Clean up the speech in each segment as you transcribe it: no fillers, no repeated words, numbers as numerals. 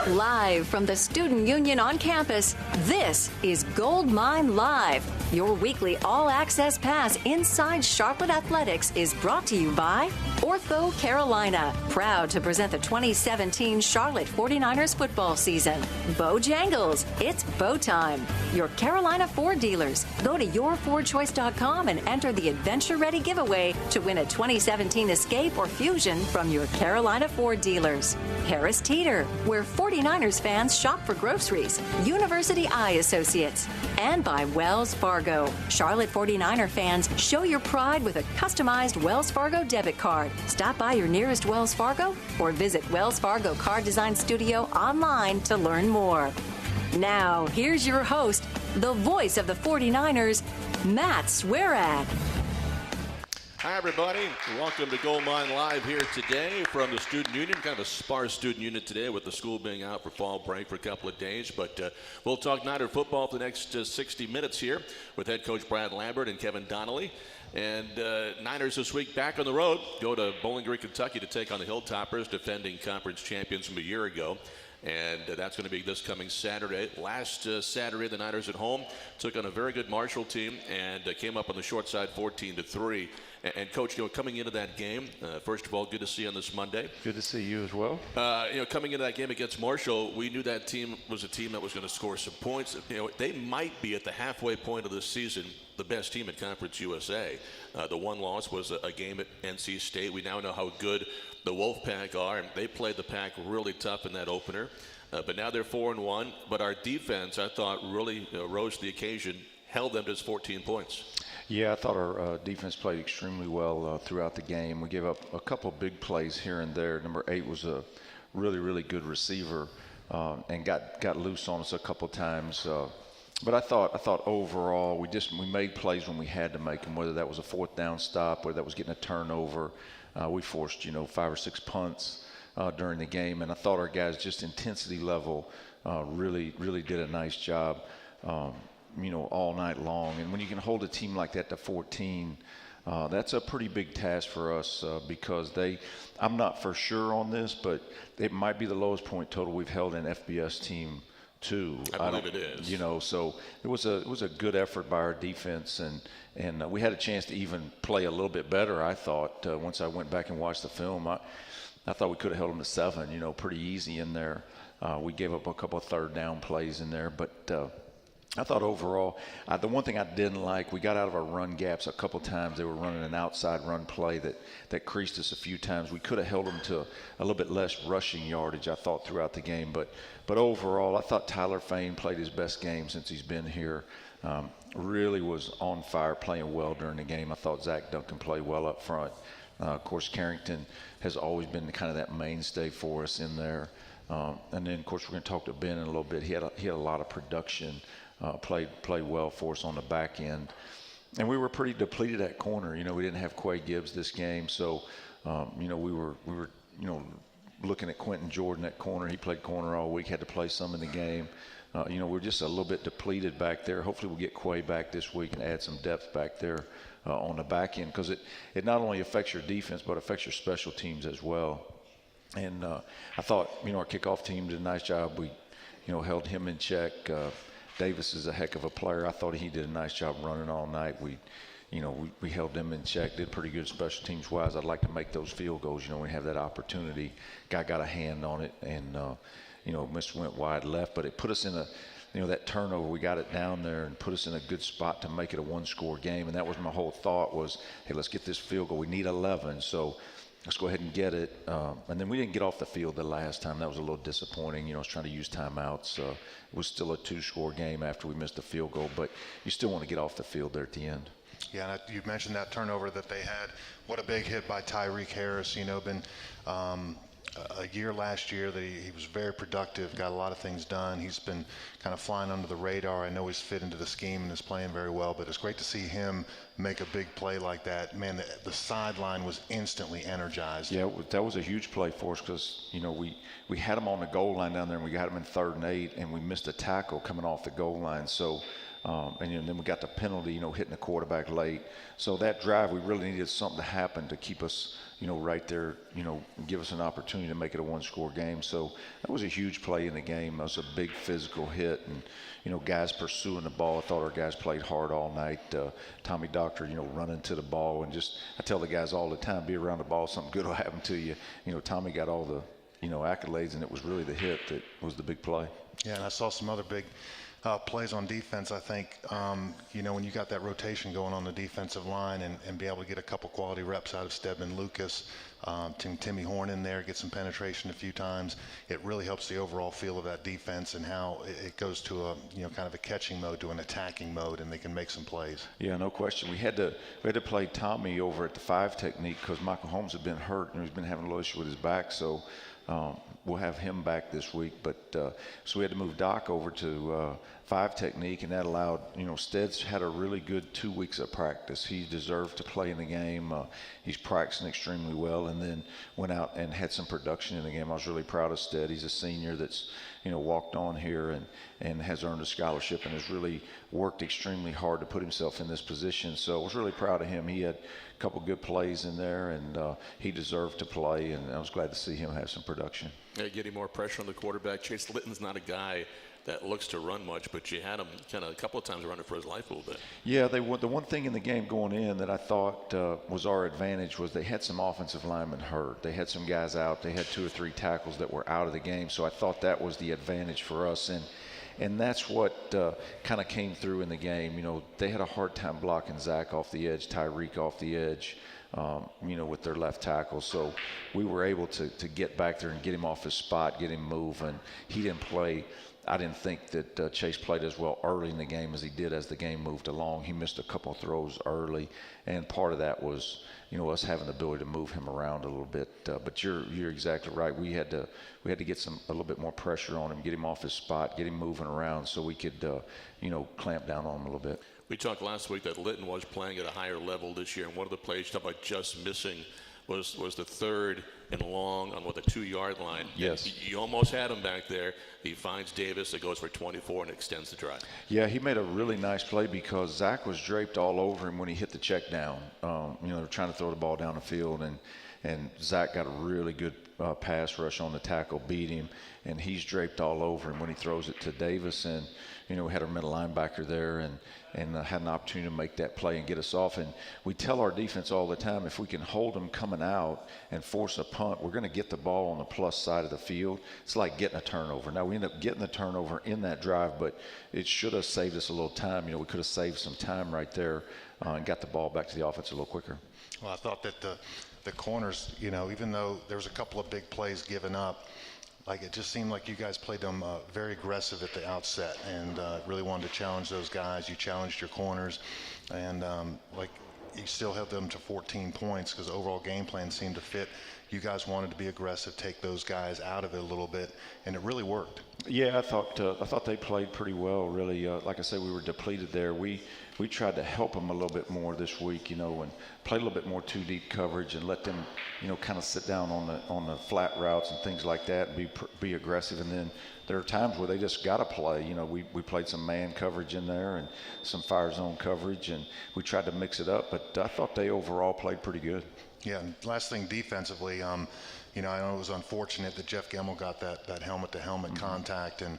Live from the Student Union on campus, this is Gold Mine Live. Your weekly all-access pass inside Charlotte Athletics is brought to you by Ortho Carolina, proud to present the 2017 Charlotte 49ers football season. Bojangles, it's bow time. Your Carolina Ford dealers. Go to yourfordchoice.com and enter the Adventure Ready giveaway to win a 2017 Escape or Fusion from your Carolina Ford dealers. Harris Teeter, where 49ers fans shop for groceries. University Eye Associates. And by Wells Fargo. Charlotte 49er fans, show your pride with a customized Wells Fargo debit card. Stop by your nearest Wells Fargo or visit Wells Fargo Card Design Studio online to learn more. Now, here's your host, the voice of the 49ers, Matt Swerad. Hi, everybody. Welcome to Gold Mine Live here today from the Student Union. Kind of a sparse student unit today with the school being out for fall break for a couple of days. But we'll talk Niner football for the next 60 minutes here with head coach Brad Lambert and Kevin Donnelly. And Niners this week back on the road. Go to Bowling Green, Kentucky to take on the Hilltoppers, defending conference champions from a year ago. And that's going to be this coming Saturday. Last Saturday, the Niners at home took on a very good Marshall team and came up on the short side 14-3. And Coach, coming into that game, first of all, good to see you on this Monday. Good to see you as well. Coming into that game against Marshall, we knew that team was a team that was going to score some points. They might be at the halfway point of this season the best team in Conference USA. The one loss was a game at NC State. We now know how good the Wolfpack are, and they played the Pack really tough in that opener. But now they're 4-1. But our defense, I thought, really rose to the occasion, held them to just 14 points. Yeah, I thought our defense played extremely well throughout the game. We gave up a couple of big plays here and there. Number 8 was a really, really good receiver and got loose on us a couple of times. But I thought overall we made plays when we had to make them, whether that was a fourth down stop, whether that was getting a turnover. We forced 5 or 6 punts during the game, and I thought our guys just intensity level really did a nice job. All night long. And when you can hold a team like that to 14, that's a pretty big task for us because I'm not for sure on this, but it might be the lowest point total we've held in FBS Team 2. I believe it is. So it was a good effort by our defense, and we had a chance to even play a little bit better, I thought. Once I went back and watched the film, I thought we could have held them to 7, pretty easy in there. We gave up a couple of third down plays in there, but I thought overall, the one thing I didn't like, we got out of our run gaps a couple times. They were running an outside run play that creased us a few times. We could have held them to a little bit less rushing yardage, I thought, throughout the game. But overall, I thought Tyler Fain played his best game since he's been here. Really was on fire, playing well during the game. I thought Zach Duncan played well up front. Of course, Carrington has always been kind of that mainstay for us in there. And then, of course, we're going to talk to Ben in a little bit. He had a lot of production. Played well for us on the back end. And we were pretty depleted at corner. We didn't have Quay Gibbs this game. So, we were looking at Quentin Jordan at corner. He played corner all week, had to play some in the game. We're just a little bit depleted back there. Hopefully we'll get Quay back this week and add some depth back there on the back end because it not only affects your defense but affects your special teams as well. And I thought, our kickoff team did a nice job. We, held him in check. Davis is a heck of a player. I thought he did a nice job running all night. We held them in check, did pretty good special teams wise. I'd like to make those field goals, we have that opportunity. Guy got a hand on it and, went wide left, but it put us in that turnover, we got it down there and put us in a good spot to make it a one-score game. And that was my whole thought was, hey, let's get this field goal. We need 11, so let's go ahead and get it. And then we didn't get off the field the last time. That was a little disappointing. I was trying to use timeouts. It was still a 2-score game after we missed a field goal, but you still want to get off the field there at the end. Yeah, and you mentioned that turnover that they had. What a big hit by Tyreek Harris. Been a year last year that he was very productive, got a lot of things done. He's been kind of flying under the radar. I know he's fit into the scheme and is playing very well, but it's great to see him make a big play like that. Man, the sideline was instantly energized. Yeah, that was a huge play for us because, we had him on the goal line down there and we got him in 3rd and 8 and we missed a tackle coming off the goal line. So And then we got the penalty, hitting the quarterback late. So that drive, we really needed something to happen to keep us, right there, give us an opportunity to make it a one-score game. So that was a huge play in the game. That was a big physical hit, and, guys pursuing the ball. I thought our guys played hard all night. Tommy Doctor, running to the ball, and I tell the guys all the time, be around the ball, something good will happen to you. Tommy got all the, accolades, and it was really the hit that was the big play. Yeah, and I saw some other big plays on defense. I think, when you got that rotation going on the defensive line and be able to get a couple quality reps out of Stedman Lucas, Timmy Horn in there, get some penetration a few times, it really helps the overall feel of that defense and how it goes to a, kind of a catching mode to an attacking mode, and they can make some plays. Yeah, no question. We had to play Tommy over at the 5 technique because Michael Holmes had been hurt and he's been having a little issue with his back. So we'll have him back this week, but so we had to move Doc over to 5 technique, and that allowed, Stead's had a really good 2 weeks of practice. He deserved to play in the game. He's practicing extremely well, and then went out and had some production in the game. I was really proud of Stead. He's a senior that's, walked on here and has earned a scholarship and has really worked extremely hard to put himself in this position. So I was really proud of him. He had a couple good plays in there, and he deserved to play, and I was glad to see him have some production. Yeah, getting more pressure on the quarterback. Chase Litton's not a guy that looks to run much, but you had him kind of a couple of times running for his life a little bit. Yeah, the one thing in the game going in that I thought was our advantage was they had some offensive linemen hurt. They had some guys out. They had 2 or 3 tackles that were out of the game, so I thought that was the advantage for us. And that's what kind of came through in the game. They had a hard time blocking Zach off the edge, Tyreek off the edge, with their left tackle. So we were able to get back there and get him off his spot, get him moving. He didn't play. I didn't think that Chase played as well early in the game as he did as the game moved along. He missed a couple of throws early, and part of that was, us having the ability to move him around a little bit. But you're exactly right. We had to get a little bit more pressure on him, get him off his spot, get him moving around, so we could, clamp down on him a little bit. We talked last week that Litton was playing at a higher level this year, and one of the plays you talked about just missing was the 3rd and long on the 2-yard line. Yes. You almost had him back there. He finds Davis. It goes for 24 and extends the drive. Yeah, he made a really nice play because Zach was draped all over him when he hit the check down. They were trying to throw the ball down the field, and Zach got a really good pass rush on the tackle, beat him, and he's draped all over him when he throws it to Davis. And, we had our middle linebacker there and had an opportunity to make that play and get us off. And we tell our defense all the time, if we can hold them coming out and force a punt, we're going to get the ball on the plus side of the field. It's like getting a turnover. Now, we end up getting the turnover in that drive, but it should have saved us a little time. We could have saved some time right there and got the ball back to the offense a little quicker. Well, I thought that the corners, even though there was a couple of big plays given up, it just seemed like you guys played them very aggressive at the outset and really wanted to challenge those guys. You challenged your corners, and you still held them to 14 points because the overall game plan seemed to fit. You guys wanted to be aggressive, take those guys out of it a little bit, and it really worked. Yeah, I thought they played pretty well. Really, like I said, we were depleted there. We tried to help them a little bit more this week, and play a little bit more 2-deep coverage and let them, kind of sit down on the flat routes and things like that and be aggressive. And then there are times where they just got to play. We played some man coverage in there and some fire zone coverage, and we tried to mix it up. But I thought they overall played pretty good. Yeah, and last thing defensively, I know it was unfortunate that Jeff Gemmel got that helmet-to-helmet contact, and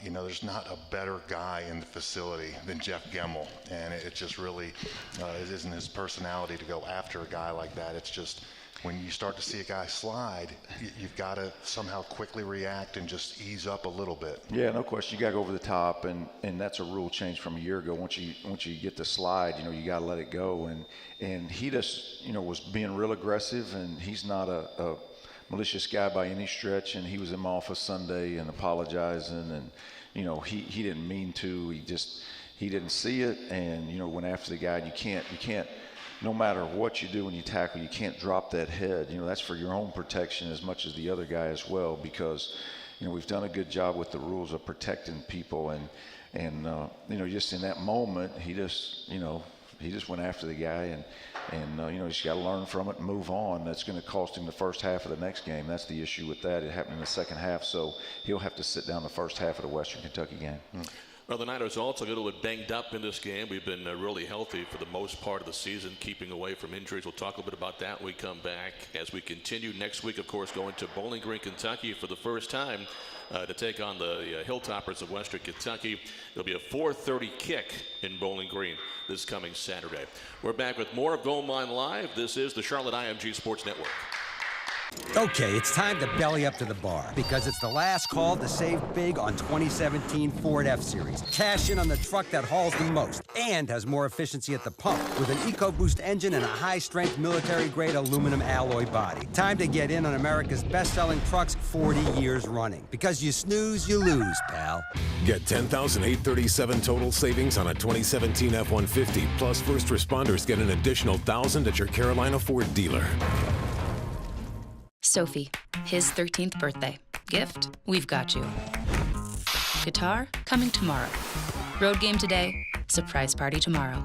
there's not a better guy in the facility than Jeff Gemmel, and it just really it isn't his personality to go after a guy like that. It's just when you start to see a guy slide, you've got to somehow quickly react and just ease up a little bit. Yeah, no question. You got to go over the top, and that's a rule change from a year ago. Once you get the slide, you got to let it go. And he just, was being real aggressive, and he's not a malicious guy by any stretch. And he was in my office Sunday and apologizing, and he didn't mean to. He didn't see it, and went after the guy. And you can't. No matter what you do when you tackle, you can't drop that head. That's for your own protection as much as the other guy as well, because, we've done a good job with the rules of protecting people. And just in that moment, he just went after the guy, and he's got to learn from it and move on. That's going to cost him the first half of the next game. That's the issue with that. It happened in the second half, so he'll have to sit down the first half of the Western Kentucky game. Well, the Niners also got a little bit banged up in this game. We've been really healthy for the most part of the season, keeping away from injuries. We'll talk a little bit about that when we come back as we continue next week, of course, going to Bowling Green, Kentucky for the first time to take on the Hilltoppers of Western Kentucky. There'll be a 4:30 kick in Bowling Green this coming Saturday. We're back with more of Gold Mine Live. This is the Charlotte IMG Sports Network. Okay, it's time to belly up to the bar because it's the last call to save big on 2017 Ford F-Series. Cash in on the truck that hauls the most and has more efficiency at the pump with an EcoBoost engine and a high-strength military-grade aluminum alloy body. Time to get in on America's best-selling trucks 40 years running because you snooze, you lose, pal. Get $10,837 total savings on a 2017 F-150, plus first responders get an additional $1,000 at your Carolina Ford dealer. Sophie, his 13th birthday. Gift? We've got you. Guitar? Coming tomorrow. Road game today? Surprise party tomorrow.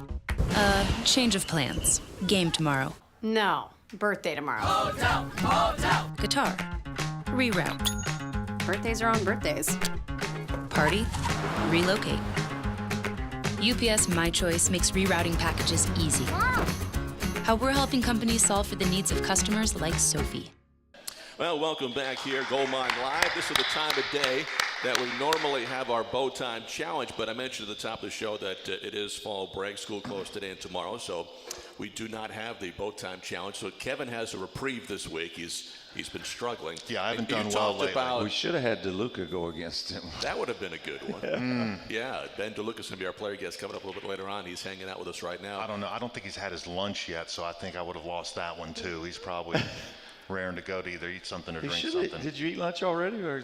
Change of plans. Game tomorrow. No, birthday tomorrow. Hotel! Guitar. Reroute. Birthdays are on birthdays. Party? Relocate. UPS My Choice makes rerouting packages easy. How we're helping companies solve for the needs of customers like Sophie. Well, welcome back here, Gold Mine Live. This is the time of day that we normally have our Bow Time Challenge, but I mentioned at the top of the show that it is fall break, school closed today and tomorrow, so we do not have the Bow Time Challenge. So Kevin has a reprieve this week. He's been struggling. Yeah, I haven't done well lately. We should have had DeLuca go against him. That would have been a good one. Yeah, Ben DeLuca's going to be our player guest coming up a little bit later on. He's hanging out with us right now. I don't know. I don't think he's had his lunch yet, so I think I would have lost that one too. He's probably raring to go to either eat something or drink something. Did you eat lunch already? Or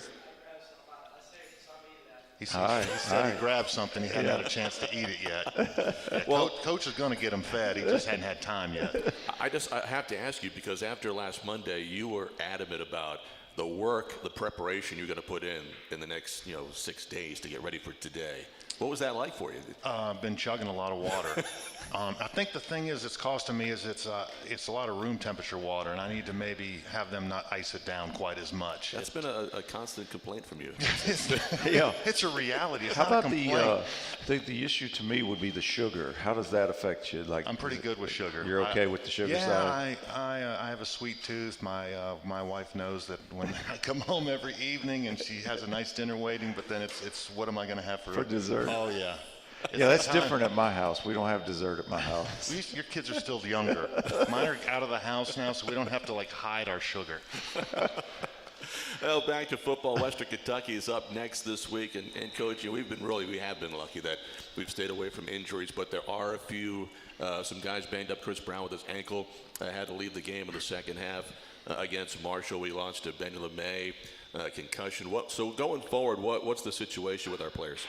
he said he grabbed something. He hadn't had a chance to eat it yet. Yeah, well, Coach is going to get him fed. He just hadn't had time yet. I have to ask you, because after last Monday, you were adamant about the work, the preparation you're going to put in the next 6 days to get ready for today. What was that like for you? I've been chugging a lot of water. I think the thing is, it's costing me is it's a lot of room temperature water, and I need to maybe have them not ice it down quite as much. That's been a constant complaint from you. It's a reality. It's How not about a complaint. the issue to me would be the sugar? How does that affect you? Like, I'm pretty good with sugar. You're okay with the sugar side? Yeah, I have a sweet tooth. My wife knows that when I come home every evening and she has a nice dinner waiting, but then it's what am I going to have for dessert? Oh yeah. Yeah, that's different at my house. We don't have dessert at my house. Your kids are still younger. Mine are out of the house now, so we don't have to hide our sugar. Well, back to football. Western Kentucky is up next this week, and Coach, we have been lucky that we've stayed away from injuries, but there are a few, some guys banged up. Chris Brown with his ankle had to leave the game in the second half against Marshall. We lost to Benny LeMay, concussion. So going forward, what's the situation with our players?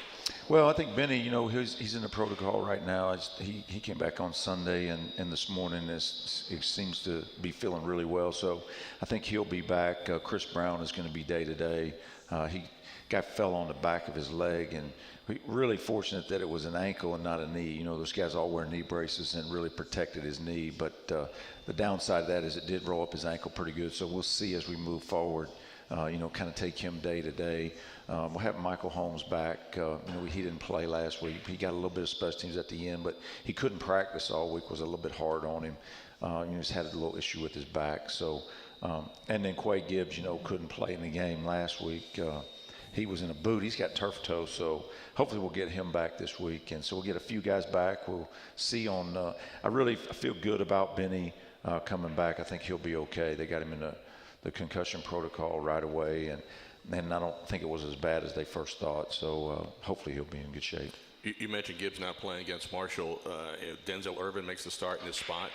Well, I think Benny, he's in the protocol right now. He came back on Sunday, and this morning he seems to be feeling really well. So I think he'll be back. Chris Brown is going to be day-to-day. He fell on the back of his leg, and really fortunate that it was an ankle and not a knee. Those guys all wear knee braces and really protected his knee. But the downside of that is it did roll up his ankle pretty good. So we'll see as we move forward. Kind of take him day to day. We'll have Michael Holmes back. He didn't play last week. He got a little bit of special teams at the end, but he couldn't practice all week. Was a little bit hard on him. He's had a little issue with his back. So, and then Quay Gibbs, couldn't play in the game last week. He was in a boot. He's got turf toe, so hopefully we'll get him back this week. And so we'll get a few guys back. We'll see on. I feel good about Benny coming back. I think he'll be okay. They got him in the concussion protocol right away, and I don't think it was as bad as they first thought. So hopefully he'll be in good shape. You mentioned Gibbs not playing against Marshall. Denzel Irvin makes the start in his spot.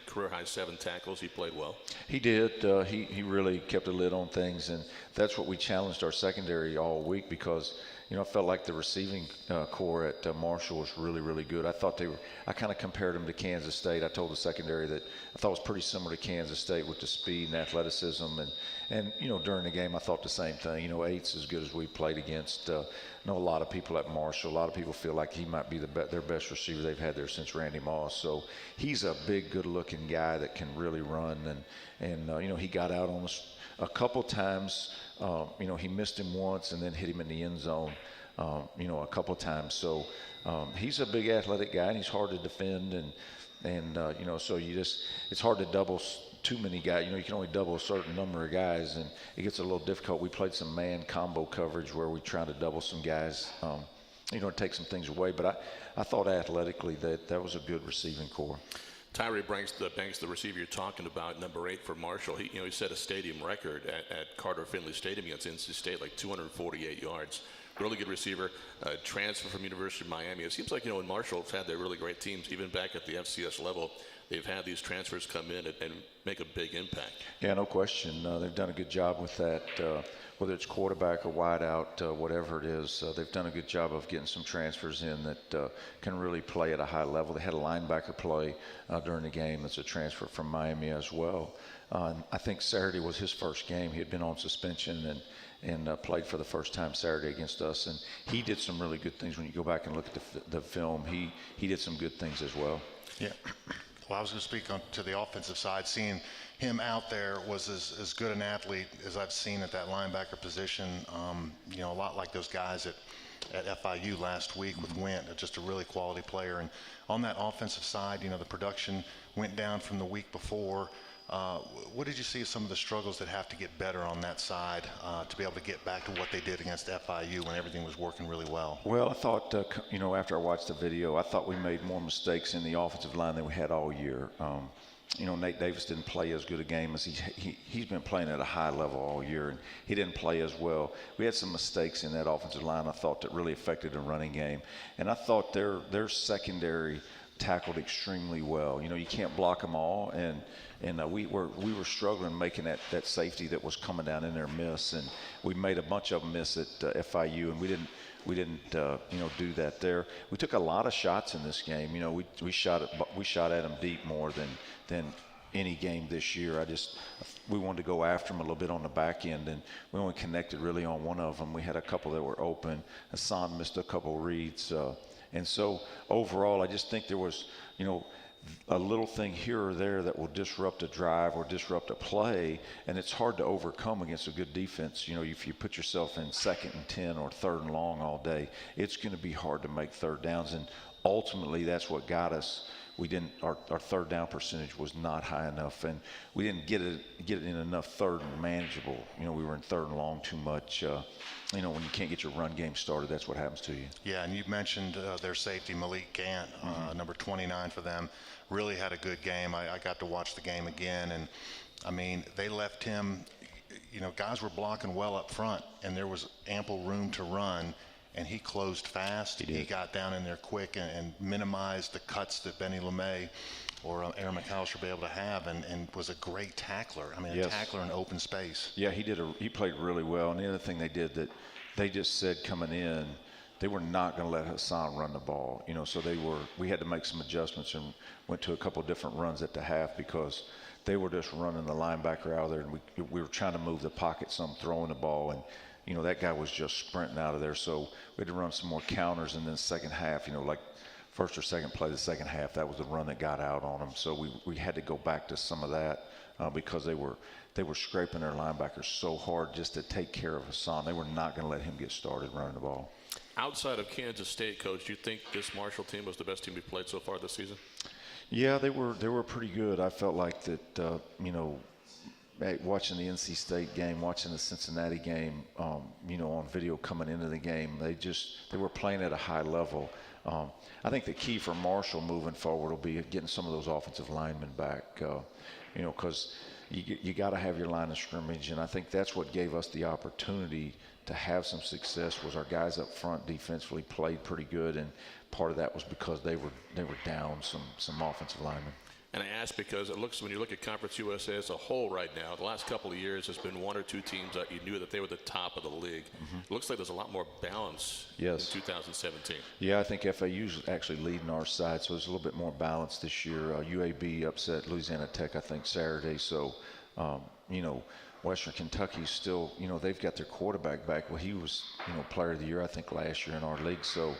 Career high 7 tackles. He played well. He did. He really kept a lid on things, and that's what we challenged our secondary all week because I felt like the receiving core at Marshall was really, really good. I thought I kind of compared them to Kansas State. I told the secondary that I thought it was pretty similar to Kansas State with the speed and athleticism. And during the game, I thought the same thing. Eight's as good as we played against. Know a lot of people at Marshall. A lot of people feel like he might be their best receiver they've had there since Randy Moss. So he's a big, good-looking guy that can really run. And he got out on us a couple times he missed him once and then hit him in the end zone, a couple of times. So he's a big athletic guy, and he's hard to defend. And so it's hard to double too many guys. You can only double a certain number of guys, and it gets a little difficult. We played some man combo coverage where we tried to double some guys, to take some things away. But I thought athletically that was a good receiving core. Tyree Banks, the receiver you're talking about, number 8 for Marshall. He set a stadium record at Carter Finley Stadium against NC State, like 248 yards. Really good receiver, transfer from University of Miami. It seems like, when Marshall's had their really great teams, even back at the FCS level, they've had these transfers come in and make a big impact. Yeah, no question. They've done a good job with that, whether it's quarterback or wideout, whatever it is. They've done a good job of getting some transfers in that can really play at a high level. They had a linebacker play during the game that's a transfer from Miami as well. I think Saturday was his first game. He had been on suspension and played for the first time Saturday against us. And he did some really good things. When you go back and look at the film, he did some good things as well. Yeah. Well, I was going to speak to the offensive side. Seeing him out there was as good an athlete as I've seen at that linebacker position. A lot like those guys at FIU last week with Wint, just a really quality player. And on that offensive side, the production went down from the week before. What did you see as some of the struggles that have to get better on that side to be able to get back to what they did against FIU when everything was working really well? Well, I thought, after I watched the video, I thought we made more mistakes in the offensive line than we had all year. Nate Davis didn't play as good a game as he's been playing at a high level all year, and he didn't play as well. We had some mistakes in that offensive line, I thought, that really affected the running game. And I thought their secondary tackled extremely well. You can't block them all, and we were struggling making that safety that was coming down in their miss, and we made a bunch of them miss at FIU, and we didn't do that there. We took a lot of shots in this game. We shot at them deep more than any game this year. We wanted to go after them a little bit on the back end, and we only connected really on one of them. We had a couple that were open. Hassan missed a couple reads. And so overall, I just think there was, a little thing here or there that will disrupt a drive or disrupt a play, and it's hard to overcome against a good defense. If you put yourself in 2nd and 10 or 3rd and long all day, it's going to be hard to make third downs, and ultimately that's what got us. Our third down percentage was not high enough, and we didn't get it in enough third and manageable. We were in 3rd and long too much. When you can't get your run game started, that's what happens to you. Yeah, and you mentioned their safety, Malik Gant, number 29 for them, really had a good game. I got to watch the game again, and they left him. Guys were blocking well up front, and there was ample room to run. And he closed fast. He got down in there quick and minimized the cuts that Benny LeMay or Aaron McAllister be able to have, and was a great tackler. A tackler in open space. Yeah, he played really well. And the other thing they did that they just said coming in, they were not going to let Hassan run the ball. So we had to make some adjustments and went to a couple of different runs at the half because they were just running the linebacker out of there, and we were trying to move the pocket some, throwing the ball, and that guy was just sprinting out of there. So we had to run some more counters, and then second half, like first or second play of the second half, that was the run that got out on them. So we had to go back to some of that because they were scraping their linebackers so hard just to take care of Hassan. They were not going to let him get started running the ball. Outside of Kansas State, Coach, do you think this Marshall team was the best team we've played so far this season? Yeah, they were pretty good. I felt like that, watching the NC State game, watching the Cincinnati game, on video coming into the game, they were playing at a high level. I think the key for Marshall moving forward will be getting some of those offensive linemen back, because you got to have your line of scrimmage, and I think that's what gave us the opportunity to have some success. Was our guys up front defensively played pretty good, and part of that was because they were down some offensive linemen. And I ask because it looks, when you look at Conference USA as a whole right now, the last couple of years there's been 1 or 2 teams that you knew that they were the top of the league. It looks like there's a lot more balance in 2017. Yeah, I think FAU's actually leading our side, so there's a little bit more balance this year. UAB upset Louisiana Tech, I think, Saturday. So, Western Kentucky's still, they've got their quarterback back. Well, he was, player of the year, I think, last year in our league. So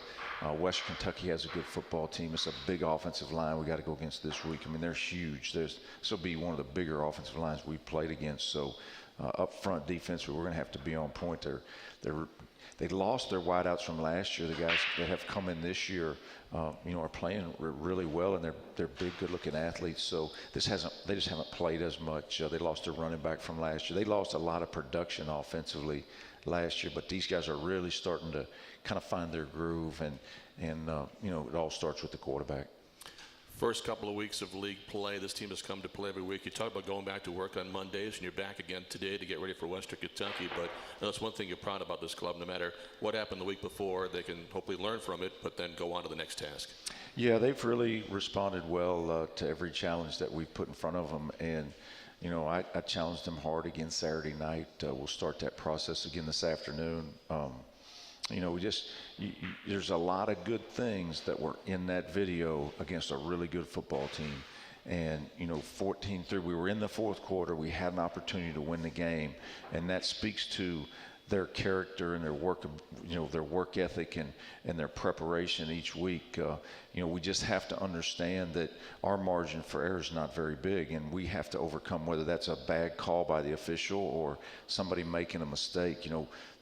Western Kentucky has a good football team. It's a big offensive line we got to go against this week. They're huge. This will be one of the bigger offensive lines we've played against. So up front defense, we're going to have to be on point. They lost their wideouts from last year. The guys that have come in this year, are playing really well, and they're big, good-looking athletes. So they just haven't played as much. They lost their running back from last year. They lost a lot of production offensively last year, but these guys are really starting to kind of find their groove, and it all starts with the quarterback. First couple of weeks of league play, this team has come to play every week. You talk about going back to work on Mondays, and you're back again today to get ready for Western Kentucky. But that's one thing you're proud about this club. No matter what happened the week before, they can hopefully learn from it, but then go on to the next task. Yeah, they've really responded well to every challenge that we've put in front of them. And, I challenged them hard again Saturday night. We'll start that process again this afternoon. There's a lot of good things that were in that video against a really good football team. And, 14-3, we were in the fourth quarter. We had an opportunity to win the game. And that speaks to their character and their work ethic and their preparation each week. We just have to understand that our margin for error is not very big, and we have to overcome whether that's a bad call by the official or somebody making a mistake.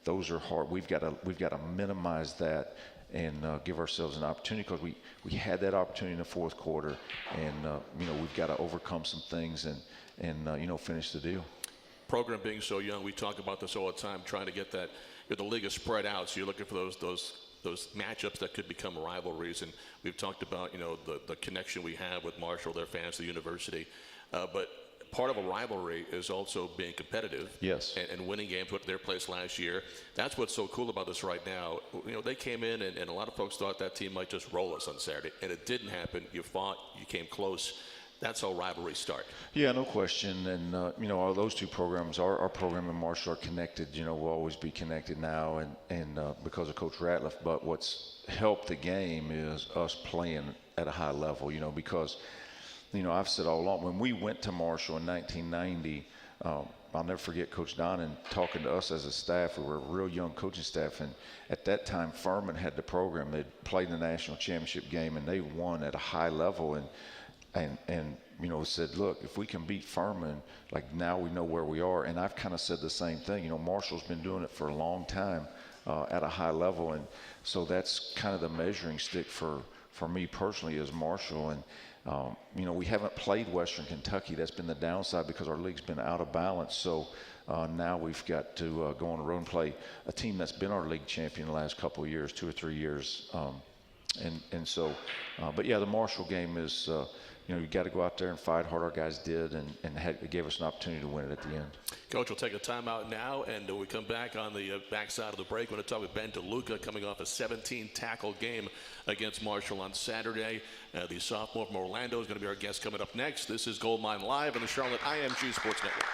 Those are hard. We've got to minimize that and give ourselves an opportunity, because we had that opportunity in the fourth quarter, and we've got to overcome some things and finish the deal. Program being so young, we talk about this all the time, trying to get that. The league is spread out, so you're looking for those matchups that could become rivalries. And we've talked about the connection we have with Marshall, their fans, the university, but part of a rivalry is also being competitive. Yes. And winning games, what their place last year. That's what's so cool about this right now. They came in, and a lot of folks thought that team might just roll us on Saturday, and it didn't happen. You fought, you came close. That's how rivalries start. Yeah, no question. And, all those two programs, our program and Marshall are connected. We'll always be connected now and because of Coach Ratliff. But what's helped the game is us playing at a high level, because, I've said all along, when we went to Marshall in 1990, I'll never forget Coach Donnan talking to us as a staff. We were a real young coaching staff, and at that time, Furman had the program. They'd played in the national championship game, and they won at a high level. And said, look, if we can beat Furman, now we know where we are. And I've kind of said the same thing. Marshall's been doing it for a long time at a high level. And so that's kind of the measuring stick for me personally as Marshall. And, we haven't played Western Kentucky. That's been the downside because our league's been out of balance. So now we've got to go on the road and play a team that's been our league champion the last couple of years, 2 or 3 years. But yeah, the Marshall game is, you got to go out there and fight hard. Our guys did, and it gave us an opportunity to win it at the end. Coach, we'll take a timeout now, and when we come back on the backside of the break, we're going to talk with Ben DeLuca, coming off a 17-tackle game against Marshall on Saturday. The sophomore from Orlando is going to be our guest coming up next. This is Goldmine Live on the Charlotte IMG Sports Network.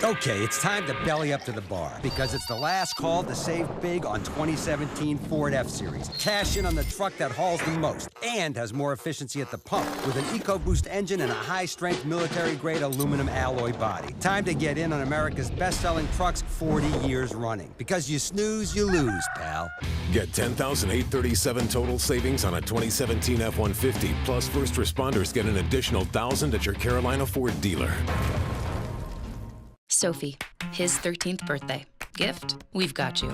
Okay, it's time to belly up to the bar, because it's the last call to save big on 2017 Ford F-Series. Cash in on the truck that hauls the most and has more efficiency at the pump with an EcoBoost engine and a high-strength military-grade aluminum alloy body. Time to get in on America's best-selling trucks 40 years running, because you snooze, you lose, pal. Get $10,837 total savings on a 2017 F-150, plus first responders get an additional $1,000 at your Carolina Ford dealer. Sophie, his 13th birthday. Gift? We've got you.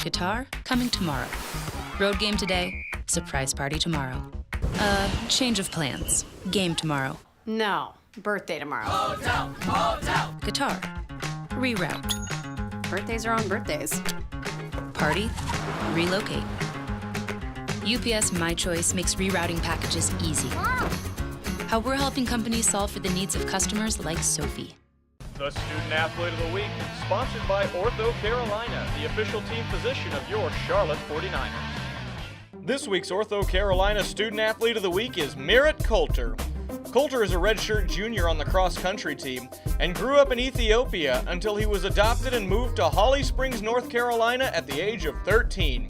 Guitar? Coming tomorrow. Road game today, surprise party tomorrow. Change of plans. Game tomorrow. No, birthday tomorrow. Hotel! Guitar. Reroute. Birthdays are on birthdays. Party? Relocate. UPS My Choice makes rerouting packages easy. Wow. How we're helping companies solve for the needs of customers like Sophie. The Student Athlete of the Week, sponsored by Ortho Carolina, the official team physician of your Charlotte 49ers. This week's Ortho Carolina Student Athlete of the Week is Merritt Coulter. Coulter is a redshirt junior on the cross-country team and grew up in Ethiopia until he was adopted and moved to Holly Springs, North Carolina at the age of 13.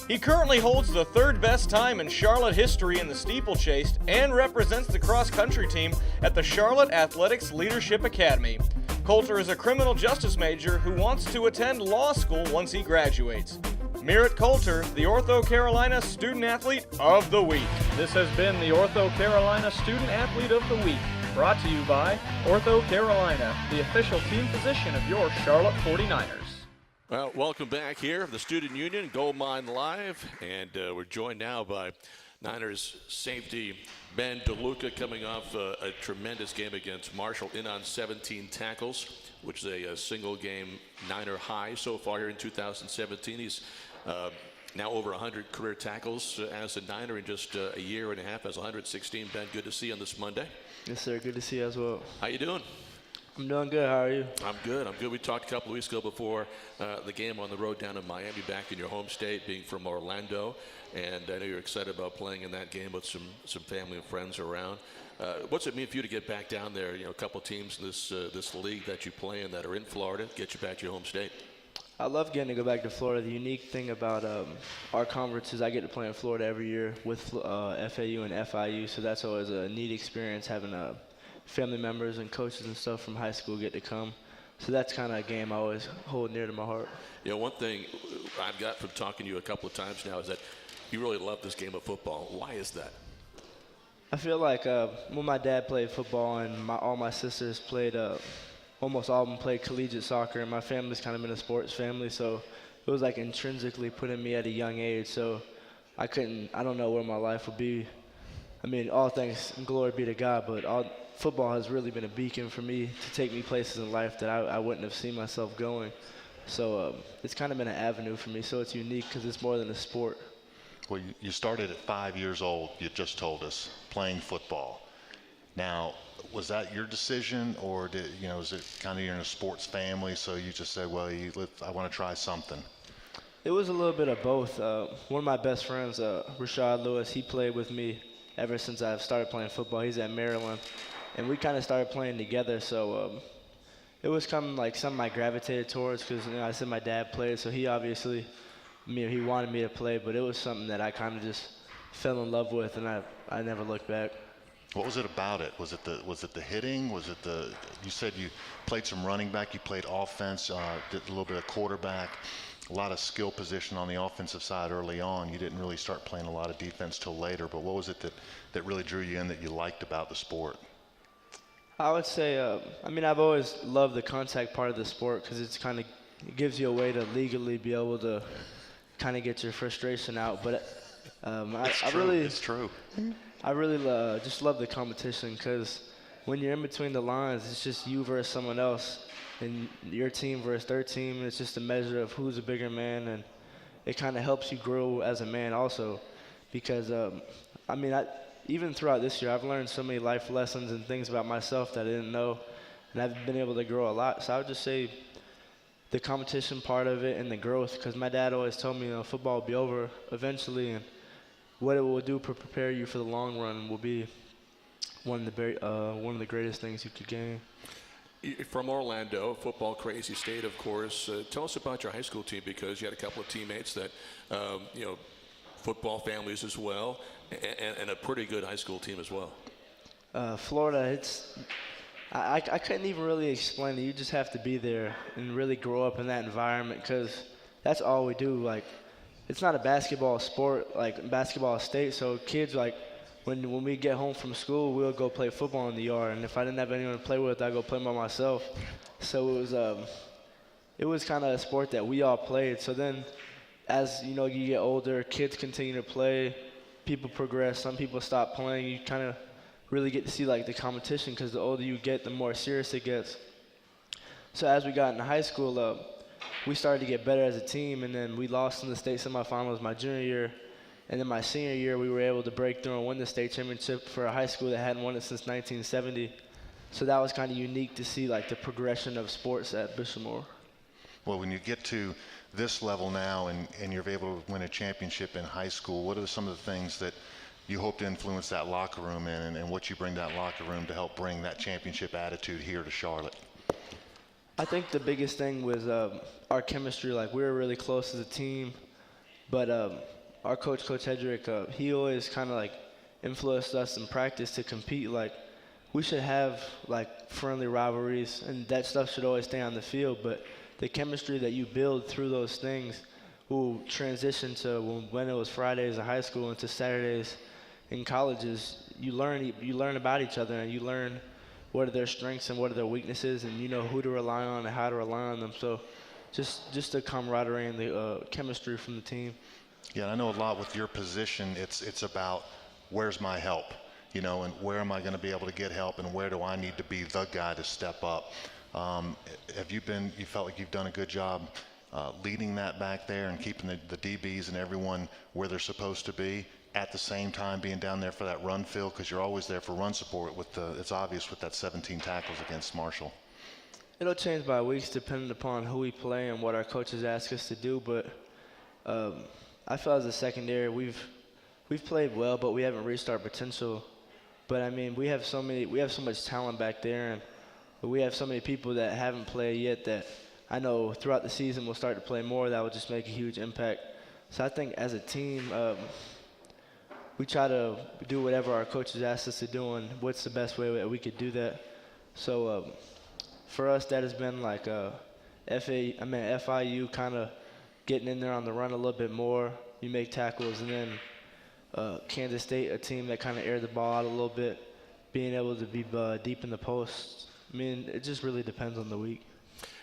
He currently holds the third best time in Charlotte history in the steeplechase and represents the cross-country team at the Charlotte Athletics Leadership Academy. Coulter is a criminal justice major who wants to attend law school once he graduates. Merritt Coulter, the Ortho Carolina Student Athlete of the Week. This has been the Ortho Carolina Student Athlete of the Week. Brought to you by Ortho Carolina, the official team physician of your Charlotte 49ers. Well, welcome back here, the Student Union, Gold Mine Live, and we're joined now by Niners safety Ben DeLuca, coming off a tremendous game against Marshall, in on 17 tackles, which is a single-game Niner high so far here in 2017. He's now over 100 career tackles as a Niner in just a year and a half, as 116. Ben, good to see you on this Monday. Yes, sir. Good to see you as well. How you doing? I'm doing good. How are you? I'm good. We talked a couple of weeks ago before the game on the road down in Miami, back in your home state, being from Orlando. And I know you're excited about playing in that game with some family and friends around. What's it mean for you to get back down there? You know, a couple of teams in this league that you play in that are in Florida, get you back to your home state. I love getting to go back to Florida. The unique thing about our conference is I get to play in Florida every year with FAU and FIU, so that's always a neat experience, having family members and coaches and stuff from high school get to come. So that's kind of a game I always hold near to my heart. You know, one thing I've got from talking to you a couple of times now is that you really love this game of football. Why is that? I feel like when my dad played football and all my sisters played, almost all of them played collegiate soccer, and my family's kind of been a sports family, so it was like intrinsically put in me at a young age. So I don't know where my life would be. I mean, all thanks and glory be to God, but football has really been a beacon for me to take me places in life that I wouldn't have seen myself going. So it's kind of been an avenue for me. So it's unique because it's more than a sport. Well, you started at 5 years old, you just told us, playing football. Now, was that your decision, or is it kind of you're in a sports family, so you just said, well, I want to try something? It was a little bit of both. One of my best friends, Rashad Lewis, he played with me ever since I've started playing football. He's at Maryland. And we kind of started playing together, so it was kind of like something I gravitated towards because I said my dad played, so he obviously, he wanted me to play, but it was something that I kind of just fell in love with, and I never looked back. What was it about it? Was it the hitting? Was it you said you played some running back, you played offense, did a little bit of quarterback, a lot of skill position on the offensive side early on. You didn't really start playing a lot of defense till later, but what was it that really drew you in, that you liked about the sport? I would say, I've always loved the contact part of the sport because it gives you a way to legally be able to kind of get your frustration out. But It's true. I really just love the competition because when you're in between the lines, it's just you versus someone else, and your team versus their team. And it's just a measure of who's a bigger man, and it kind of helps you grow as a man also because, even throughout this year, I've learned so many life lessons and things about myself that I didn't know, and I've been able to grow a lot. So I would just say the competition part of it and the growth, because my dad always told me, football will be over eventually, and what it will do to prepare you for the long run will be one of the greatest things you could gain. From Orlando, football crazy state, of course. Tell us about your high school team, because you had a couple of teammates that, football families as well, and a pretty good high school team as well. Florida, I couldn't even really explain it. You just have to be there and really grow up in that environment because that's all we do. Like, it's not a basketball sport, like basketball state, so kids, like, when we get home from school, we'll go play football in the yard, and if I didn't have anyone to play with, I'd go play by myself. So it was kind of a sport that we all played. So then as you get older, kids continue to play, people progress, some people stop playing. You kind of really get to see like the competition because the older you get, the more serious it gets. So as we got into high school, we started to get better as a team, and then we lost in the state semifinals my junior year. And then my senior year, we were able to break through and win the state championship for a high school that hadn't won it since 1970. So that was kind of unique to see like the progression of sports at Bishop Moore. Well, when you get to this level now and you're able to win a championship in high school, what are some of the things that you hope to influence that locker room in, and what you bring that locker room to help bring that championship attitude here to Charlotte? I think the biggest thing was our chemistry. Like, we were really close as a team, but our coach Hedrick, he always kind of like influenced us in practice to compete. Like, we should have like friendly rivalries, and that stuff should always stay on the field, but the chemistry that you build through those things will transition to when it was Fridays in high school into Saturdays in colleges. You learn about each other, and you learn what are their strengths and what are their weaknesses, and you know who to rely on and how to rely on them. So just the camaraderie and the chemistry from the team. Yeah, and I know a lot with your position, it's about where's my help, you know, and where am I going to be able to get help, and where do I need to be the guy to step up. You felt like you've done a good job leading that back there and keeping the DBs and everyone where they're supposed to be, at the same time being down there for that run field, because you're always there for run support it's obvious with that 17 tackles against Marshall. It'll change by weeks depending upon who we play and what our coaches ask us to do, but I feel as a secondary we've played well, but we haven't reached our potential. But I mean, we have so much talent back there, and we have so many people that haven't played yet that I know throughout the season we'll start to play more. That will just make a huge impact. So I think as a team, we try to do whatever our coaches ask us to do, and what's the best way that we could do that. So for us, that has been like FIU kind of getting in there on the run a little bit more. You make tackles, and then Kansas State, a team that kind of aired the ball out a little bit, being able to be deep in the post. I mean, it just really depends on the week.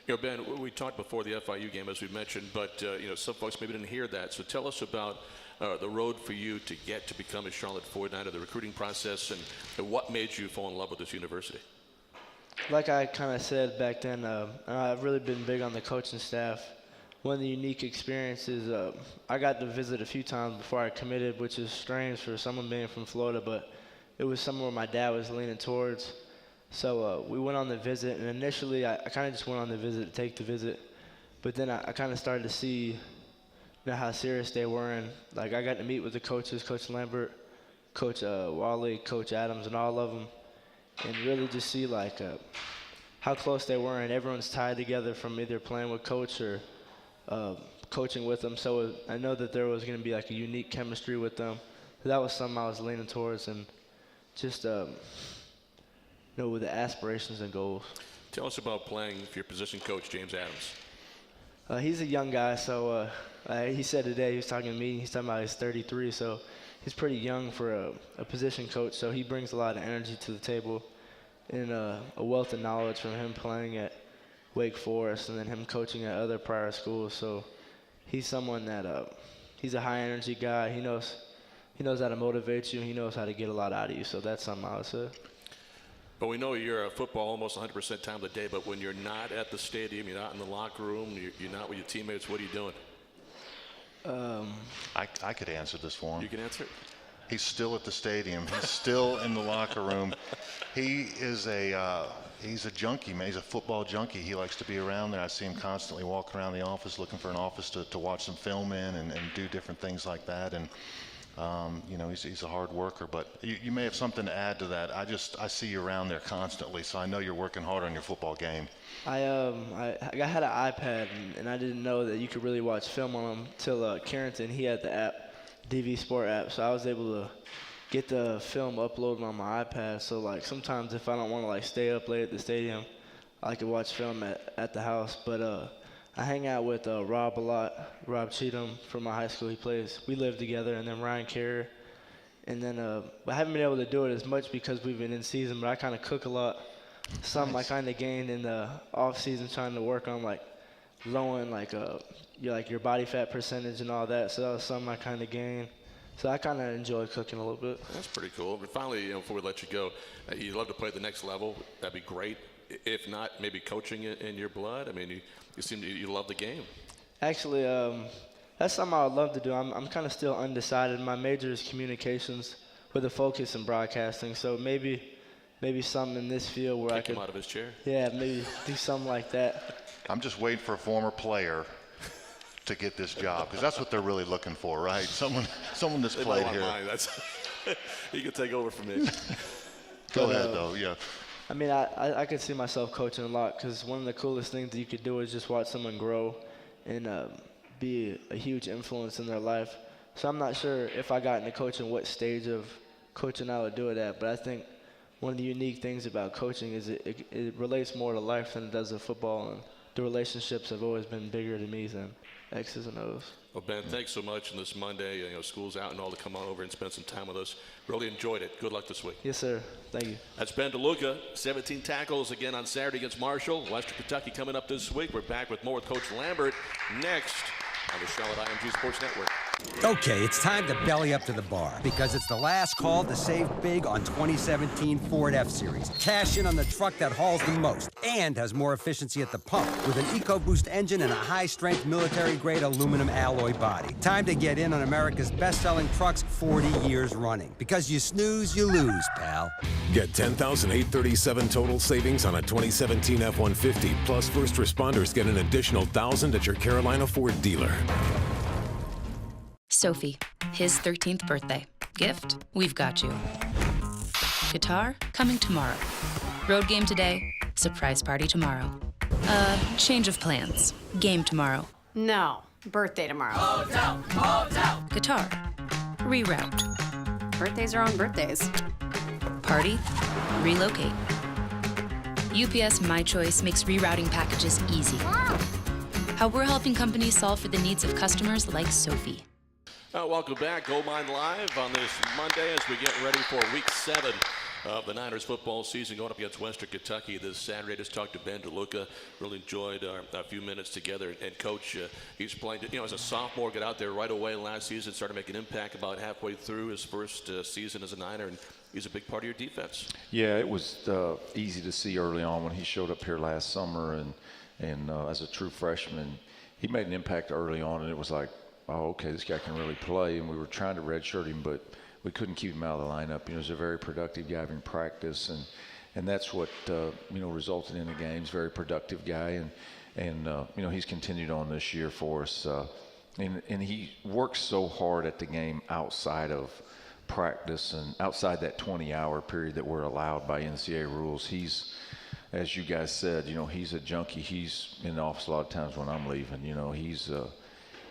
You know, Ben, we talked before the FIU game, as we mentioned, but you know, some folks maybe didn't hear that. So tell us about the road for you to get to become a Charlotte 49er, the recruiting process, and what made you fall in love with this university. Like I kind of said back then, I've really been big on the coaching staff. One of the unique experiences, I got to visit a few times before I committed, which is strange for someone being from Florida, but it was somewhere my dad was leaning towards. So we went on the visit, and initially I kind of just went on the visit to take the visit. But then I kind of started to see how serious they were, and like I got to meet with the coaches, Coach Lambert, Coach Wally, Coach Adams, and all of them, and really just see like how close they were, and everyone's tied together from either playing with Coach or coaching with them. So I know that there was going to be like a unique chemistry with them. That was something I was leaning towards, and just with the aspirations and goals. Tell us about playing for your position coach, James Adams. He's a young guy, so he said today, he was talking to me, he's talking about he's 33, so he's pretty young for a position coach, so he brings a lot of energy to the table and a wealth of knowledge from him playing at Wake Forest and then him coaching at other prior schools. So he's someone that he's a high-energy guy. He knows how to motivate you, and he knows how to get a lot out of you, so that's something I would say. But we know you're a football almost 100% time of the day, but when you're not at the stadium, you're not in the locker room, you're not with your teammates, what are you doing? I could answer this for him. You can answer it? He's still at the stadium. He's still in the locker room. He is he's a junkie, man. He's a football junkie. He likes to be around there. I see him constantly walking around the office looking for an office to watch some film in and do different things like that. And he's a hard worker, but you may have something to add to that. I see you around there constantly, so I know you're working hard on your football game. I had an iPad, and I didn't know that you could really watch film on them till Carrington. He had the app, DV Sport app, so I was able to get the film uploaded on my iPad. So like sometimes if I don't want to like stay up late at the stadium, I could watch film at the house. But I hang out with Rob a lot, Rob Cheatham from my high school. We live together, and then Ryan Carrier. And then I haven't been able to do it as much because we've been in season, but I kind of cook a lot. Something I kind of gained in the off season trying to work on like lowering your body fat percentage and all that. So that was something I kind of gained. So I kind of enjoy cooking a little bit. That's pretty cool. But finally, before we let you go, you'd love to play at the next level. That'd be great. If not, maybe coaching it in your blood. I mean, you seem you love the game. Actually, that's something I would love to do. I'm kind of still undecided. My major is communications with a focus in broadcasting. So maybe something in this field where I could him out of his chair. Yeah, maybe do something like that. I'm just waiting for a former player to get this job, because that's what they're really looking for, right? Someone that's played here. He can take over for me. Go ahead, though. Yeah. I mean, I could see myself coaching a lot, because one of the coolest things that you could do is just watch someone grow and be a huge influence in their life. So I'm not sure if I got into coaching what stage of coaching I would do it at, but I think one of the unique things about coaching is it relates more to life than it does to football. And the relationships have always been bigger to me than X's and O's. Well, Ben, thanks so much on this Monday. School's out and all to come on over and spend some time with us. Really enjoyed it. Good luck this week. Yes, sir. Thank you. That's Ben DeLuca, 17 tackles again on Saturday against Marshall. Western Kentucky coming up this week. We're back with more with Coach Lambert next on the Charlotte IMG Sports Network. Okay, it's time to belly up to the bar because it's the last call to save big on 2017 Ford F-Series. Cash in on the truck that hauls the most and has more efficiency at the pump with an EcoBoost engine and a high-strength military-grade aluminum alloy body. Time to get in on America's best-selling trucks 40 years running because you snooze, you lose, pal. Get $10,837 total savings on a 2017 F-150, plus first responders get an additional $1,000 at your Carolina Ford dealer. Sophie, his 13th birthday. Gift, we've got you. Guitar, coming tomorrow. Road game today, surprise party tomorrow. Change of plans. Game tomorrow. No, birthday tomorrow. Hotel. Guitar, reroute. Birthdays are on birthdays. Party, relocate. UPS My Choice makes rerouting packages easy. How we're helping companies solve for the needs of customers like Sophie. Welcome back, Gold Mine Live on this Monday as we get ready for Week 7 of the Niners football season going up against Western Kentucky this Saturday. Just talked to Ben DeLuca. Really enjoyed a few minutes together. And Coach, he's playing, as a sophomore, got out there right away last season, started making an impact about halfway through his first season as a Niner, and he's a big part of your defense. Yeah, it was easy to see early on when he showed up here last summer, and as a true freshman, he made an impact early on, and it was like, oh, okay, this guy can really play. And we were trying to redshirt him, but we couldn't keep him out of the lineup. He's a very productive guy in practice, and that's what resulted in the games. Very productive guy, and he's continued on this year for us. And he works so hard at the game outside of practice and outside that 20-hour period that we're allowed by NCAA rules. He's, as you guys said, he's a junkie. He's in the office a lot of times when I'm leaving.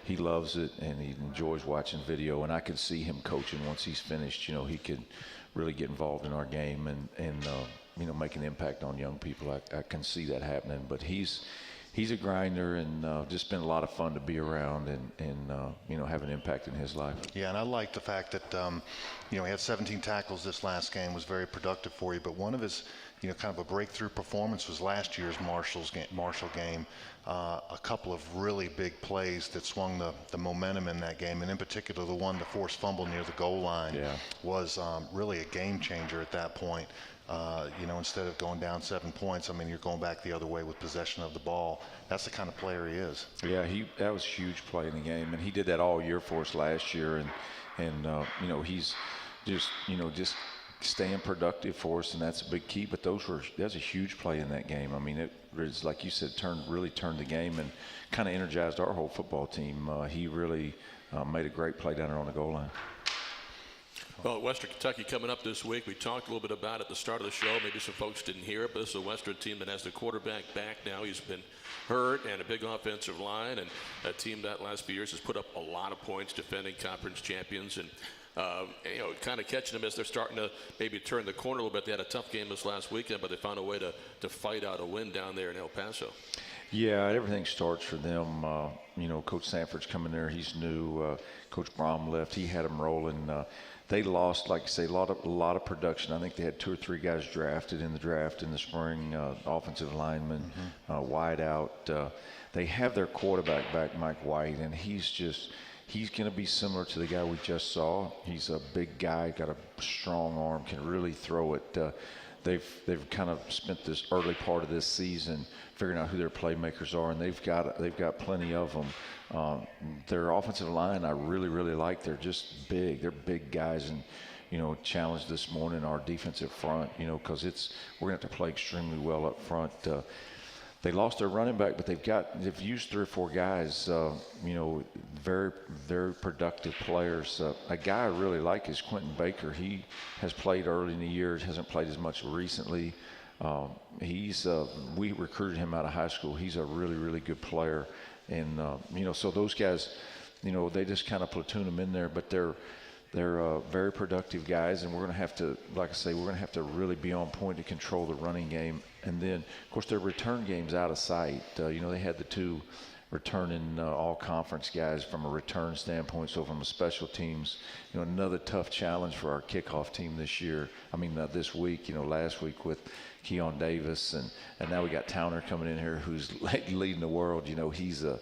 He loves it, and he enjoys watching video. And I can see him coaching once he's finished. He could really get involved in our game and make an impact on young people. I can see that happening. But he's a grinder, and just been a lot of fun to be around and have an impact in his life. Yeah, and I like the fact that he had 17 tackles this last game, was very productive for you. But one of his kind of a breakthrough performance was last year's Marshall game. A couple of really big plays that swung the momentum in that game, and in particular the one, the forced fumble near the goal line, was really a game changer at that point. Instead of going down 7 points, you're going back the other way with possession of the ball. That's the kind of player he is. Yeah, that was a huge play in the game, and he did that all year for us last year, and he's just staying productive for us, and that's a big key. But that's a huge play in that game. It was, like you said, really turned the game and kind of energized our whole football team. He really made a great play down there on the goal line. Well, Western Kentucky coming up this week. We talked a little bit about it at the start of the show. Maybe some folks didn't hear it, but this is a Western team that has the quarterback back now. He's been hurt, and a big offensive line, and a team that last few years has put up a lot of points, defending conference champions, and kind of catching them as they're starting to maybe turn the corner a little bit. They had a tough game this last weekend, but they found a way to fight out a win down there in El Paso. Yeah, everything starts for them. Coach Sanford's coming there. He's new. Coach Brom left. He had them rolling. They lost, like I say, a lot of production. I think they had 2 or 3 guys drafted in the draft in the spring, offensive linemen, wide out. They have their quarterback back, Mike White, and he's going to be similar to the guy we just saw. He's a big guy, got a strong arm, can really throw it. They've kind of spent this early part of this season figuring out who their playmakers are, and they've got plenty of them. Their offensive line I really, really like. They're just big. They're big guys, and challenged this morning our defensive front. Because we're going to have to play extremely well up front. They lost their running back, but they've used 3 or 4 guys, very, very productive players. A guy I really like is Quentin Baker. He has played early in the year, hasn't played as much recently. We recruited him out of high school. He's a really, really good player. And, so those guys, they just kind of platoon them in there, but they're very productive guys, and we're going to have to, like I say, we're going to have to really be on point to control the running game. And then, of course, their return game's out of sight. They had the two returning all-conference guys from a return standpoint. So from a special teams, another tough challenge for our kickoff team this year. This week, last week with Keon Davis, and now we got Towner coming in here who's leading the world. He's a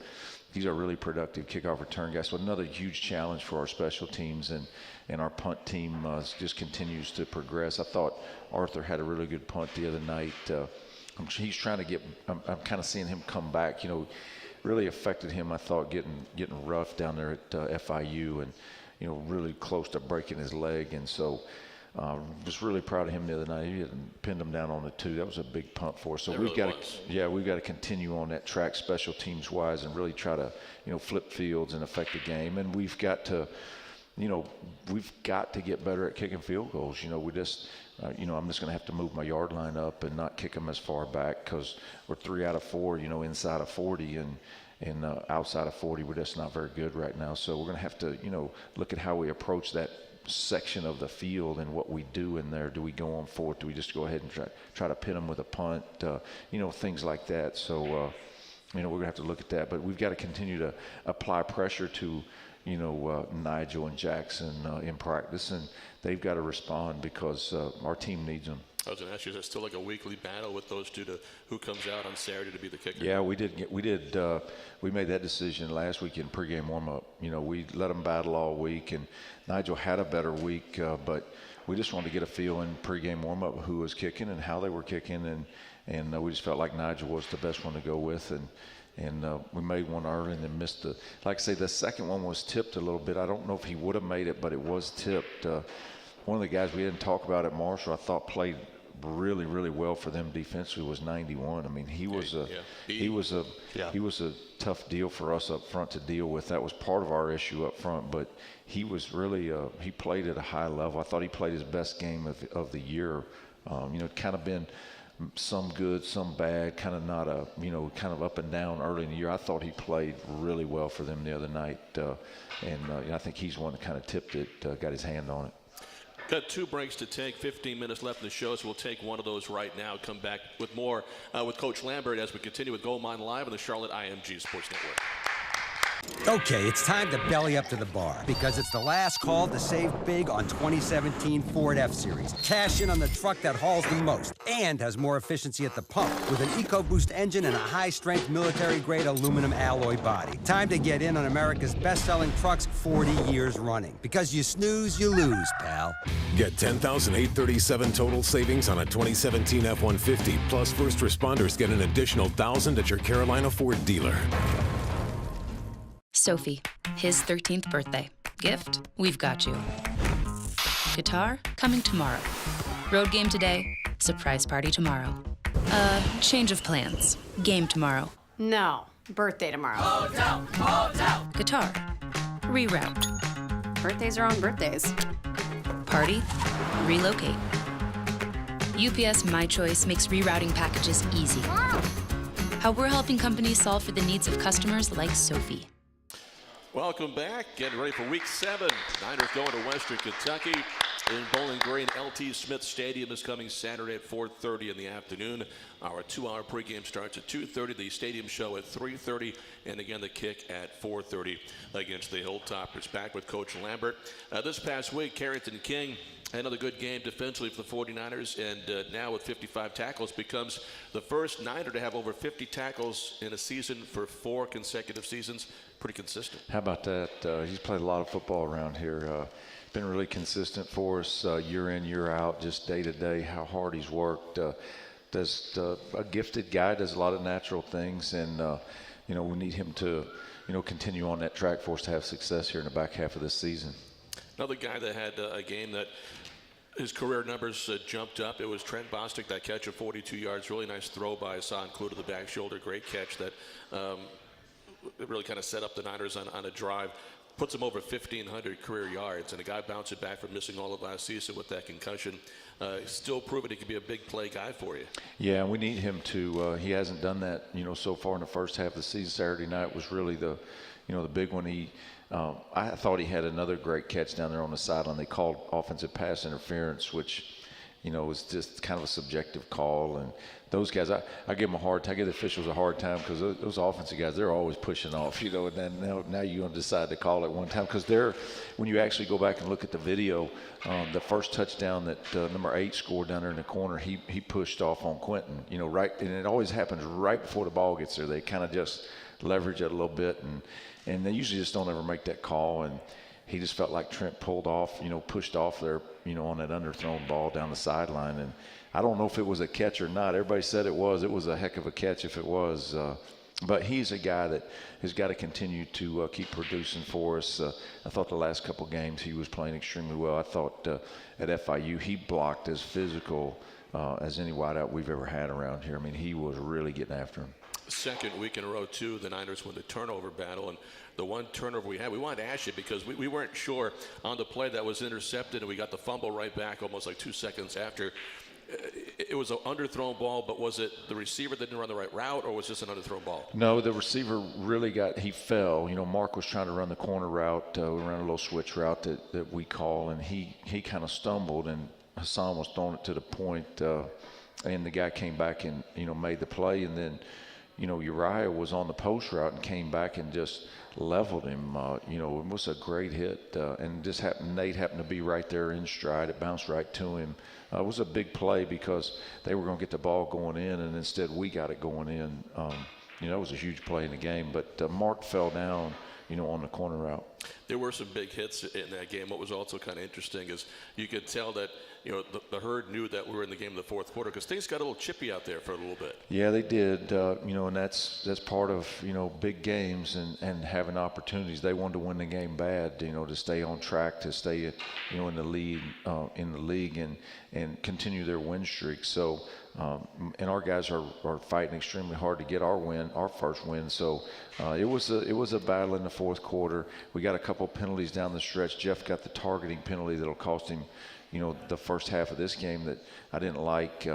really productive kickoff return guy. So another huge challenge for our special teams, and our punt team just continues to progress. I thought Arthur had a really good punt the other night. He's trying to get. I'm kind of seeing him come back. Really affected him, I thought, getting rough down there at FIU, and really close to breaking his leg. And so was really proud of him the other night. He had pinned him down on the 2. That was a big punt for us. So we've got to continue on that track special teams wise and really try to flip fields and affect the game. And we've got to get better at kicking field goals. I'm just going to have to move my yard line up and not kick them as far back, because we're 3 out of 4, inside of 40, and outside of 40, we're just not very good right now. So we're going to have to, look at how we approach that section of the field and what we do in there. Do we go on fourth? Do we just go ahead and try to pin them with a punt? Things like that. So, we're going to have to look at that. But we've got to continue to apply pressure to Nigel and Jackson in practice, and they've got to respond because our team needs them. I was going to ask you, is it still like a weekly battle with those two to who comes out on Saturday to be the kicker? Yeah, we made that decision last week in pregame warm-up. We let them battle all week, and Nigel had a better week, but we just wanted to get a feel in pregame warm-up who was kicking and how they were kicking, and we just felt like Nigel was the best one to go with, and we made one early and then missed like I say, the second one was tipped a little bit. I don't know if he would have made it, but it was tipped. One of the guys we didn't talk about at Marshall, I thought played really, really well for them defensively, was 91. He was a tough deal for us up front to deal with. That was part of our issue up front, but he was really he played at a high level. I thought he played his best game of the year. Kind of been some good, some bad, kind of not kind of up and down early in the year. I thought he played really well for them the other night, and I think he's one that kind of tipped it, got his hand on it. Got 2 breaks to take, 15 minutes left in the show, so we'll take one of those right now. Come back with more with Coach Lambert as we continue with Gold Mine Live on the Charlotte IMG Sports Network. Okay, it's time to belly up to the bar because it's the last call to save big on 2017 Ford F-Series. Cash in on the truck that hauls the most and has more efficiency at the pump with an EcoBoost engine and a high-strength military-grade aluminum alloy body. Time to get in on America's best-selling trucks 40 years running. Because you snooze, you lose, pal. Get $10,837 total savings on a 2017 F-150, plus first responders get an additional $1,000 at your Carolina Ford dealer. Sophie, his 13th birthday. Gift? We've got you. Guitar? Coming tomorrow. Road game today, surprise party tomorrow. Change of plans. Game tomorrow. No, birthday tomorrow. Hotel! Guitar? Reroute. Birthdays are on birthdays. Party? Relocate. UPS My Choice makes rerouting packages easy. How we're helping companies solve for the needs of customers like Sophie. Welcome back. Getting ready for Week 7. Niners going to Western Kentucky in Bowling Green. LT Smith Stadium is coming Saturday at 4:30 in the afternoon. Our 2-hour pregame starts at 2:30. The stadium show at 3:30, and again the kick at 4:30 against the Hilltoppers. Back with Coach Lambert. This past week, Carrington King had another good game defensively for the 49ers, and now with 55 tackles becomes the first Niner to have over 50 tackles in a season for 4 consecutive seasons. Pretty consistent. How about that? He's played a lot of football around here. Been really consistent for us year in, year out, just day to day, how hard he's worked. Does a gifted guy, does a lot of natural things, and we need him to continue on that track for us to have success here in the back half of this season. Another guy that had a game that his career numbers jumped up. It was Trent Bostic, that catch of 42 yards. Really nice throw by Hassan Klue to the back shoulder. Great catch that really kind of set up the Niners on a drive. puts him over 1,500 career yards, and a guy bouncing back from missing all of last season with that concussion. Still proving he can be a big play guy for you. Yeah, we need him to. He hasn't done that, so far in the first half of the season. Saturday night was really the big one. I thought he had another great catch down there on the sideline. They called offensive pass interference, which, was just kind of a subjective call. And those guys, I give them a hard time. I give the officials a hard time because those offensive guys, they're always pushing off, and then now you're going to decide to call it one time because when you actually go back and look at the video, the first touchdown that number 8 scored down there in the corner, he pushed off on Quentin, right, and it always happens right before the ball gets there. They kind of just leverage it a little bit, and they usually just don't ever make that call. And he just felt like Trent pulled off, pushed off there, on that underthrown ball down the sideline. And I don't know if it was a catch or not. Everybody said it was. It was a heck of a catch if it was. But he's a guy that has got to continue to keep producing for us. I thought the last couple games he was playing extremely well. I thought at FIU he blocked as physical as any wideout we've ever had around here. I mean, he was really getting after him. Second week in a row, too, the Niners won the turnover battle. And the one turnover we had, we wanted to ask you because we weren't sure on the play that was intercepted, and we got the fumble right back almost like 2 seconds after. It was an underthrown ball, but was it the receiver that didn't run the right route, or was this an underthrown ball? No, the receiver really he fell. Mark was trying to run the corner route. We ran a little switch route that we call, and he kind of stumbled, and Hassan was throwing it to the point, and the guy came back and, made the play. And then, Uriah was on the post route and came back and just leveled him. It was a great hit, and just Nate happened to be right there in stride. It bounced right to him. It was a big play because they were going to get the ball going in, and instead we got it going in. It was a huge play in the game. But Mark fell down, on the corner route. There were some big hits in that game. What was also kind of interesting is you could tell that, the herd knew that we were in the game in the fourth quarter because things got a little chippy out there for a little bit. Yeah, they did. And that's part of, big games and having opportunities. They wanted to win the game bad, to stay on track, to stay, in the lead, in the league and continue their win streak. So, and our guys are fighting extremely hard to get our first win. So it was a battle in the fourth quarter. We got a couple penalties down the stretch. Jeff got the targeting penalty that'll cost him, the first half of this game that I didn't like.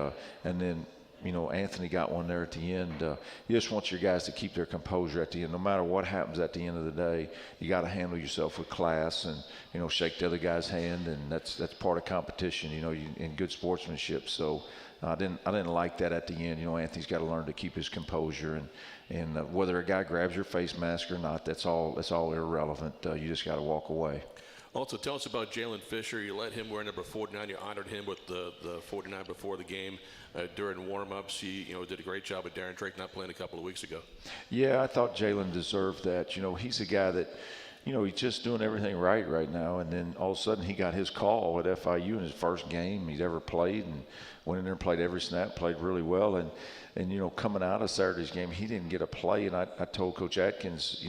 And then, Anthony got one there at the end. You just want your guys to keep their composure at the end. No matter what happens at the end of the day, you got to handle yourself with class and, shake the other guy's hand. And that's part of competition, in good sportsmanship. So I didn't like that at the end. Anthony's got to learn to keep his composure, and whether a guy grabs your face mask or not, that's all irrelevant. You just got to walk away. Also, tell us about Jalen Fisher. You let him wear number 49. You honored him with the 49 before the game during warm-ups. He did a great job with Darren Drake not playing a couple of weeks ago. Yeah, I thought Jalen deserved that. He's a guy that, he's just doing everything right now. And then all of a sudden he got his call at FIU in his first game he's ever played, and went in there and played every snap, played really well. And coming out of Saturday's game, he didn't get a play. And I told Coach Atkins,